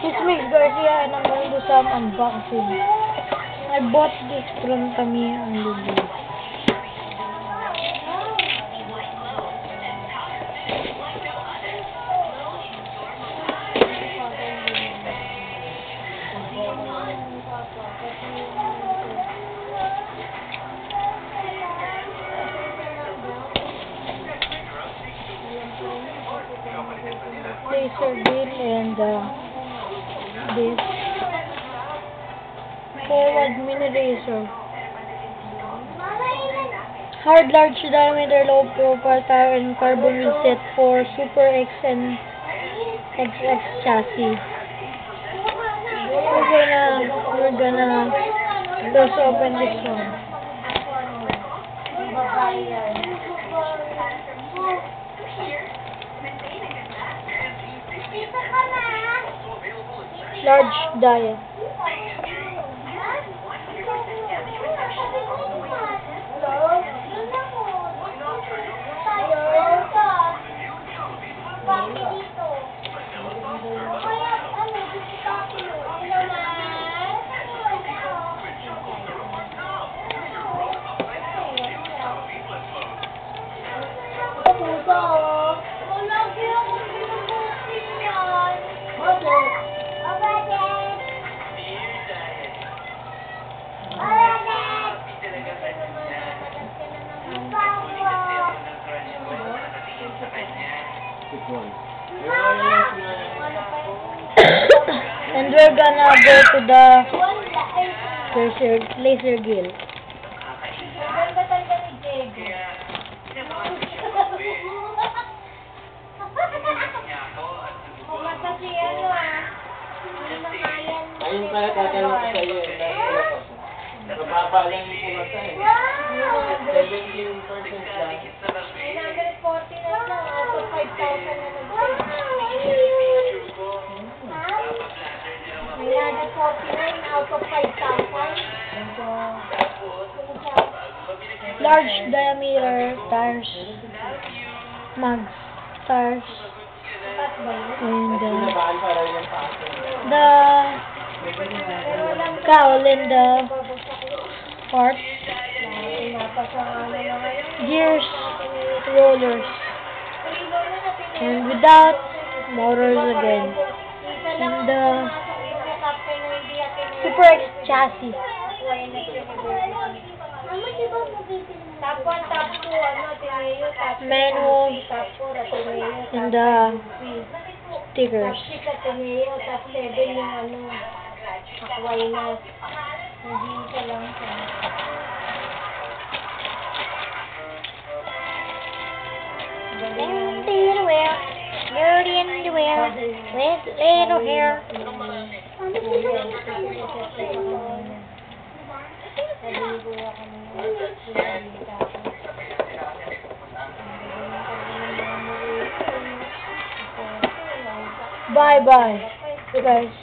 It's Mix Garcia and I'm going to do some unboxing. I bought this from Tamiya and Lulu. Laser bill and this forward mini razor. Hard large diameter low profile tire and carbon wheel set for Super X and XX chassis. We're gonna just open this one. Large diet. And we're gonna go to the laser gill. Ayun pala tatanong ko sa iyo. Mababa lang yung pumasa eh. 17% lang. 940 na lang. Out of 5,000 na nag-save. 949 out of 5,000. Large diameter tires, mags tires, and the cowl and the part, gears, rollers, and without motors again, and the Super X chassis. Manual and the stickers. Dirty underwear with little hair. Bye bye, guys.